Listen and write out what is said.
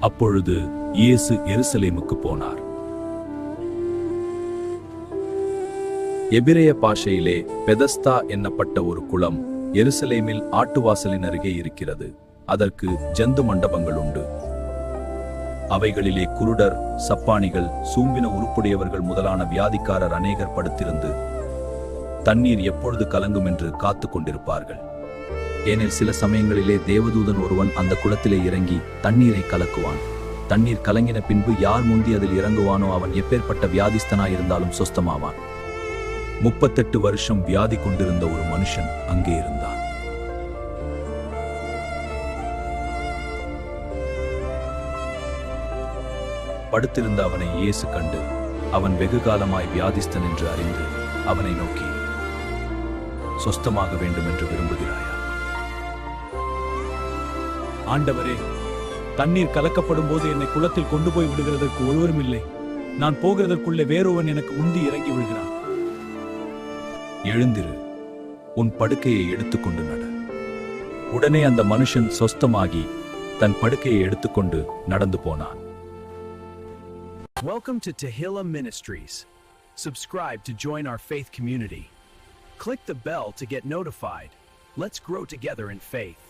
அப்பொழுது இயேசு எருசலேமுக்கு போனார். எபிரேய பாஷையிலே பெதஸ்தா என்னப்பட்ட ஒரு குளம் எருசலேமில் ஆட்டுவாசலின் அருகே இருக்கிறது. அதற்கு ஜந்து மண்டபங்கள் உண்டு. அவைகளிலே குருடர், சப்பானிகள், சூம்பின உருப்புடையவர்கள் முதலான வியாதிக்காரர் அநேகர் படுத்திருந்து தண்ணீர் எப்பொழுது கலங்கும் என்று காத்து கொண்டிருப்பார்கள். ஏனெனில் சில சமயங்களிலே தேவதூதன் ஒருவன் அந்த குளத்திலே இறங்கி தண்ணீரை கலக்குவான். தண்ணீர் கலங்கின பின்பு யார் முந்தி அதில் இறங்குவானோ அவன் எப்பேற்பட்ட வியாதிஸ்தனாயிருந்தாலும் சொஸ்தமாவான். 38 வருஷம் வியாதி கொண்டிருந்த ஒரு மனுஷன் அங்கே இருந்தான். படுத்திருந்த அவனை இயேசு கண்டு, அவன் வெகுகாலமாய் வியாதிஸ்தன் என்று அறிந்து அவனை நோக்கி, சொஸ்தமாக வேண்டும் என்று விரும்புகிறாயா? ஆண்டவரே, தண்ணீர் கலக்கப்படும் போது என்னை குளத்தில் கொண்டு போய் விடுகிறதற்கு ஒருவரும் இல்லை. நான் போகிறதற்குள்ளே வேறொருவன் எனக்கு முந்தி இறங்கி விடுகிறான். எழுந்திரு, உன் படுக்கையை எடுத்துக்கொண்டு நட. உடனே அந்த மனுஷன் சொஸ்தமாகி தன் படுக்கையை எடுத்துக்கொண்டு நடந்து போனான். Welcome to Tehillah Ministries. Subscribe to join our faith community. Click the bell to get notified. Let's grow together in faith.